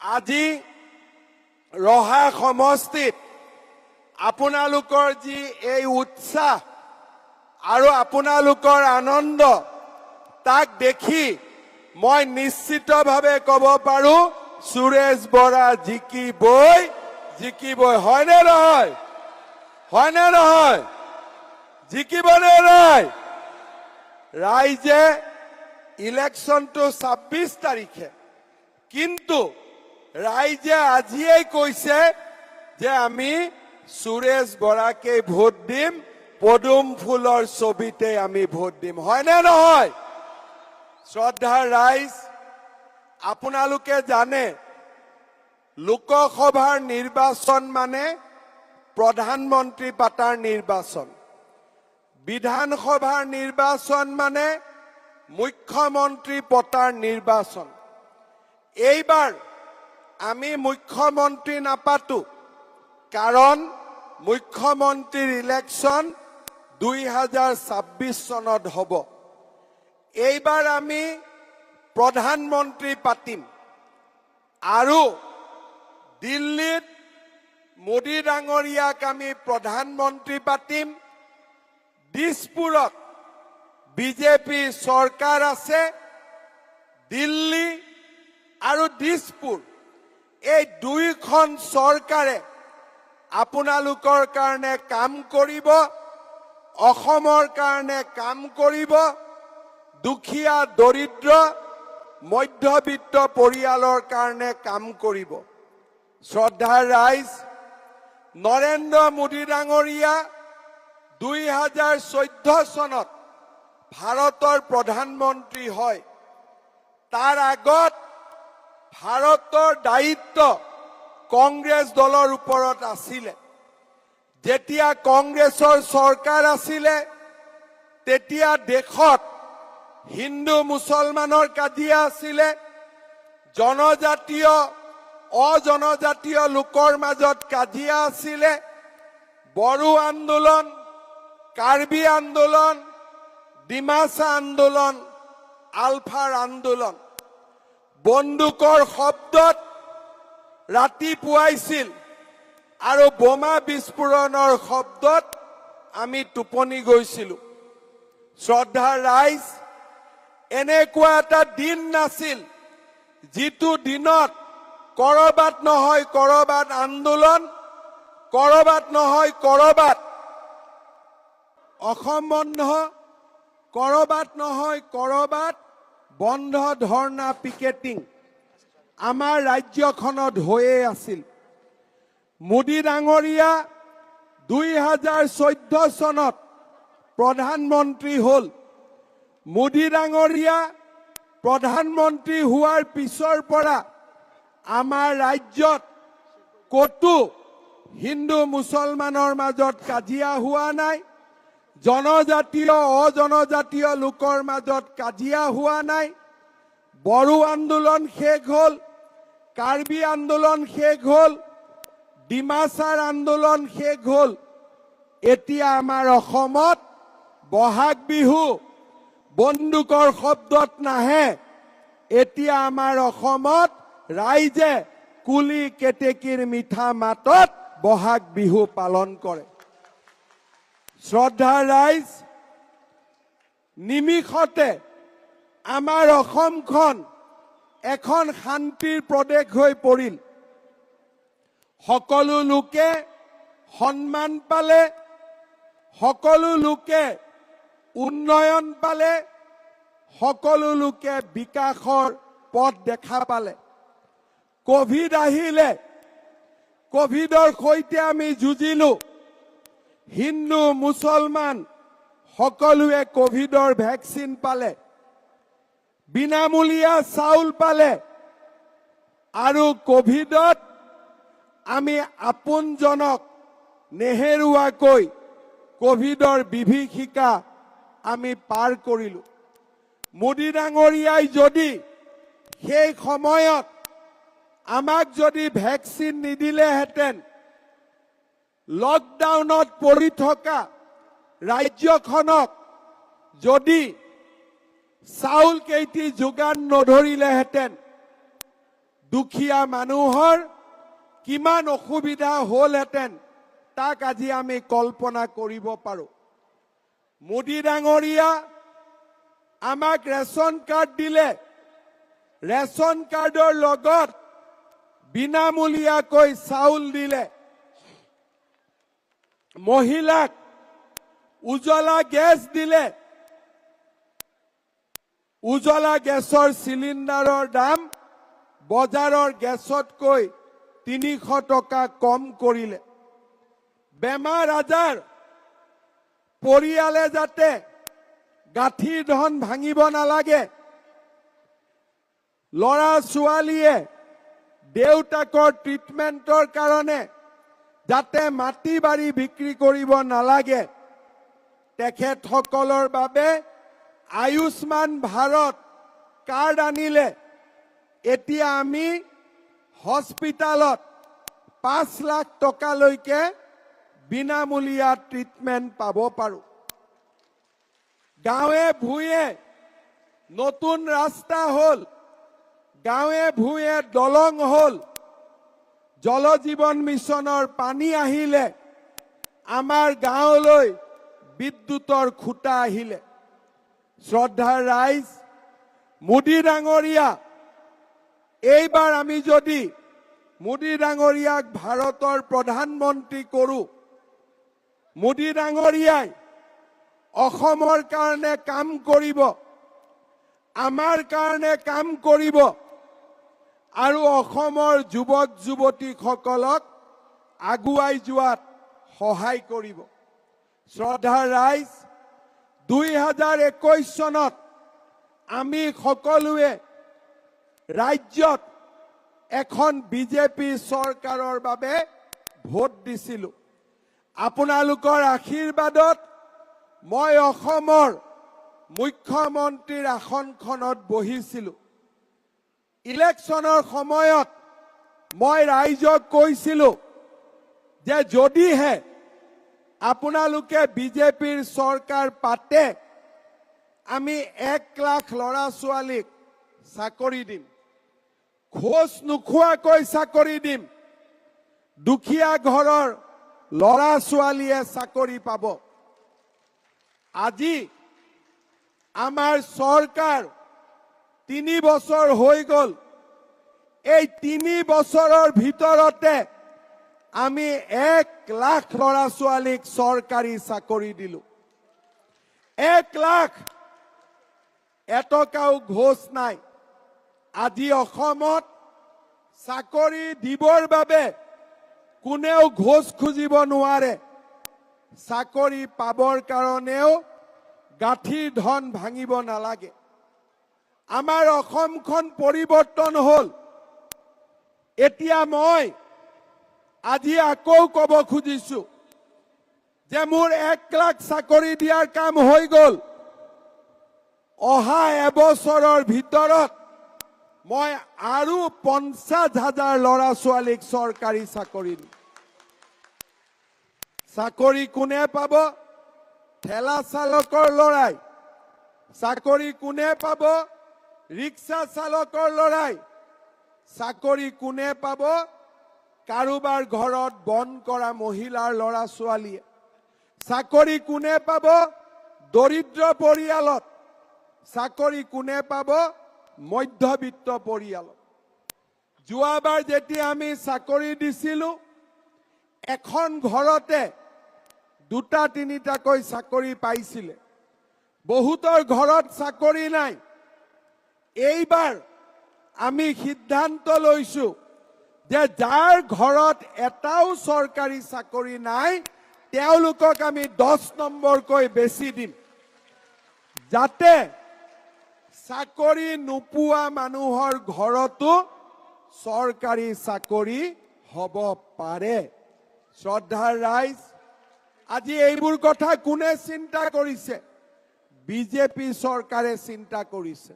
আজি ৰহা সমষ্টিত আপোনালোকৰ যি এই উৎসাহ আৰু আপোনালোকৰ আনন্দ তাক দেখি মই নিশ্চিতভাৱে ক'ব পাৰো সুৰেশ বৰা জিকিবই হয়নে নহয় জিকিবনে নহয় ৰাইজে ইলেকশ্যনটো 26 তাৰিখে কিন্তু ৰাইজে আজিয়েই কৈছে যে আমি সুৰেশ বৰাকে ভোট দিম পদুম ফুলৰ ছবিতে আমি ভোট দিম হয়নে নহয় শ্ৰদ্ধাৰ ৰাইজ আপোনালোকে জানে লোকসভাৰ নিৰ্বাচন মানে প্ৰধানমন্ত্ৰী পাতাৰ নিৰ্বাচন বিধানসভাৰ নিৰ্বাচন মানে মুখ্যমন্ত্ৰী পতাৰ নিৰ্বাচন এইবাৰ আমি মুখ্যমন্ত্ৰী নাপাতো কাৰণ মুখ্যমন্ত্ৰীৰ ইলেকশ্যন 2026 চনত হ'ব এইবাৰ আমি প্ৰধানমন্ত্ৰী পাতিম আৰু দিল্লীত মোদী ডাঙৰীয়াক আমি প্ৰধানমন্ত্ৰী পাতিম দিছপুৰত বিজেপি চৰকাৰ আছে দিল্লী আৰু দিছপুৰ এই দুইখন চৰকাৰে আপোনালোকৰ কাৰণে কাম কৰিব অসমৰ কাৰণে কাম কৰিব দুখীয়া দৰিদ্ৰ মধ্যবিত্ত পৰিয়ালৰ কাৰণে কাম কৰিব শ্ৰদ্ধাৰ ৰাইজ নৰেন্দ্ৰ মোদী ডাঙৰীয়া 2014 চনত ভাৰতৰ প্ৰধানমন্ত্ৰী হয় তাৰ আগত ভাৰতৰ দায়িত্ব কংগ্ৰেছ দলৰ ওপৰত আছিল যেতিয়া কংগ্ৰেছৰ চৰকাৰ আছিল তেতিয়া দেশত হিন্দু মুছলমানৰ কাজিয়া আছিল জনজাতীয় অজনজাতীয় লোকৰ মাজত কাজিয়া আছিল বড়ো আন্দোলন কাৰ্বি আন্দোলন ডিমাছা আন্দোলন আলফাৰ আন্দোলন বন্দুকৰ শব্দত ৰাতি পুৱাইছিল আৰু বোমা বিস্ফোৰণৰ শব্দত আমি টোপনি গৈছিলো শ্ৰদ্ধাৰ ৰাইজ এনেকুৱা এটা দিন নাছিল যিটো দিনত কৰবাত নহয় কৰবাত আন্দোলন কৰবাত নহয় কৰবাত অসম বন্ধ কৰবাত নহয় কৰবাত বন্ধ ধৰ্ণা পিকেটিং আমাৰ ৰাজ্যখনত হৈয়ে আছিল মোদী ডাঙৰীয়া 2014 চনত প্ৰধানমন্ত্ৰী হল মোদী ডাঙৰীয়া প্ৰধানমন্ত্ৰী হোৱাৰ পিছৰ পৰা আমাৰ ৰাজ্যত কতো হিন্দু মুছলমানৰ মাজত কাজিয়া হোৱা নাই জনজাতীয় অজনজাতীয় লোকৰ মাজত কাজিয়া হোৱা নাই বড়ো আন্দোলন শেষ হল কাৰ্বি আন্দোলন শেষ হল ডিমাছাৰ আন্দোলন শেষ হল এতিয়া আমাৰ অসমত বহাগ বিহু বন্দুকৰ শব্দত নাহে এতিয়া আমাৰ অসমত ৰাইজে কুলি কেতেকীৰ মিঠা মাতত বহাগ বিহু পালন কৰে শ্ৰদ্ধাৰ ৰাইজ নিমিষতে আমাৰ অসমখন এখন শান্তিৰ প্ৰদেশ হৈ পৰিল সকলো লোকে সন্মান পালে সকলো লোকে উন্নয়ন পালে সকলো লোকে বিকাশৰ পথ দেখা পালে কোভিড আহিলে কোভিডৰ সৈতে আমি যুঁজিলো হিন্দু মুছলমান সকলোৱে কোভিডৰ ভ্যাকচিন পালে বিনামূলীয়া চাউল পালে আৰু কোভিডত আমি আপোনজনক নেহেৰুৱাকৈ কোভিডৰ বিভীষিকা আমি পাৰ কৰিলো মোদী ডাঙৰীয়াই যদি সেই সময়ত আমাক যদি ভ্যাকচিন নিদিলেহেঁতেন লকডাউনত পৰি থকা ৰাজ্যখনক যদি চাউল কেইটি যোগান নধৰিলেহেঁতেন দুখীয়া মানুহৰ কিমান অসুবিধা হ'লহেঁতেন তাক আজি আমি কল্পনা কৰিব পাৰোঁ। মোদী ডাঙৰীয়া আমাক ৰেচন কাৰ্ড দিলে, ৰেচন কাৰ্ডৰ লগত বিনামূলীয়াকৈ চাউল দিলে, মহিলাক উজ্জ্বলা গেছ দিলে, উজ্জ্বলা গেছৰ চিলিণ্ডাৰৰ দাম বজাৰৰ গেছতকৈ 300 টকা কম কৰিলে। বেমাৰ আজাৰ পৰিয়ালে যাতে গাঁঠিৰ ধন ভাঙিব নালাগে, ল'ৰা ছোৱালীয়ে দেউতাকৰ ট্ৰিটমেণ্টৰ কাৰণে যাতে মাটি বাৰী বিক্ৰী কৰিব নালাগে, তেখেতসকলৰ বাবে আয়ুষ্মান ভাৰত কাৰ্ড আনিলে এতিয়া আমি হস্পিটালত 5 লাখ টকালৈকে বিনামূলীয়া ট্ৰিটমেণ্ট পাব পাৰোঁ। গাঁৱে ভূঞে নতুন ৰাস্তা হ'ল, গাঁৱে ভূঞে দলং হ'ল, জল জীৱন মিছনৰ পানী আহিলে, আমাৰ গাঁৱলৈ বিদ্যুতৰ খুঁটা আহিলে। শ্ৰদ্ধাৰ ৰাইজ, মোদী ডাঙৰীয়া এইবাৰ আমি যদি মোদী ডাঙৰীয়াক ভাৰতৰ প্ৰধানমন্ত্ৰী কৰোঁ, মোদী ডাঙৰীয়াই অসমৰ কাৰণে কাম কৰিব, আমাৰ কাৰণে কাম কৰিব আৰু অসমৰ যুৱক যুৱতীসকলক আগুৱাই যোৱাত সহায় কৰিব। শ্ৰদ্ধাৰ ৰাইজ, 2021 চনত আমি সকলোৱে ৰাজ্যত এখন বিজেপি চৰকাৰৰ বাবে ভোট দিছিলোঁ। আপোনালোকৰ আশীৰ্বাদত মই অসমৰ মুখ্যমন্ত্ৰীৰ আসনখনত বহিছিলোঁ। ইলেকশ্যনৰ সময়ত মই ৰাইজক কৈছিলোঁ যে যদিহে আপোনালোকে বিজেপিৰ চৰকাৰ পাতে, আমি 1 লাখ ল'ৰা ছোৱালীক চাকৰি দিম, ঘোষ নোখোৱাকৈ চাকৰি দিম, দুখীয়া ঘৰৰ ল'ৰা ছোৱালীয়ে চাকৰি পাব। আজি আমাৰ চৰকাৰ 3 বছৰ হৈ গ'ল। এই 3 বছৰৰ ভিতৰতে আমি 1 লাখ ল'ৰা ছোৱালীক চৰকাৰী চাকৰি দিলোঁ। 1 লাখ, এটকাও ঘোষ নাই। আজি অসমত চাকৰি দিবৰ বাবে কোনেও ঘোষ খুজিব নোৱাৰে। চাকৰি পাবৰ কাৰণেও গাঁঠিৰ ধন ভাঙিব নালাগে। আমাৰ অসমখন পৰিৱৰ্তন হ'ল। এতিয়া মই আজি আকৌ ক'ব খুজিছোঁ যে মোৰ 1 লাখ চাকৰি দিয়াৰ কাম হৈ গ'ল। অহা এবছৰৰ ভিতৰত মই আৰু 50,000 ল'ৰা ছোৱালীক চৰকাৰী চাকৰি দিম। চাকৰি কোনে পাব? ঠেলা চালকৰ ল'ৰাই। চাকৰি কোনে পাব? ৰিক্সা চালকৰ ল'ৰাই। চাকৰি কোনে পাব? কাৰোবাৰ ঘৰত বন কৰা মহিলাৰ ল'ৰা ছোৱালীয়ে। চাকৰি কোনে পাব? দৰিদ্ৰ পৰিয়ালত। চাকৰি কোনে পাব? মধ্যবিত্ত পৰিয়ালত। যোৱাবাৰ যেতিয়া আমি চাকৰি দিছিলোঁ, এখন ঘৰতে 2-3টাকৈ চাকৰি পাইছিলে। বহুতৰ ঘৰত চাকৰি নাই। এইবাৰ আমি সিদ্ধান্ত লৈছোঁ যে যাৰ ঘৰত এটাও চৰকাৰী চাকৰি নাই, তেওঁলোকক আমি 10 নম্বৰকৈ বেছি দিম, যাতে চাকৰি নোপোৱা মানুহৰ ঘৰতো চৰকাৰী চাকৰি হ'ব পাৰে। শ্ৰদ্ধাৰ ৰাইজ, আজি এইবোৰ কথা কোনে চিন্তা কৰিছে? বিজেপি চৰকাৰে চিন্তা কৰিছে।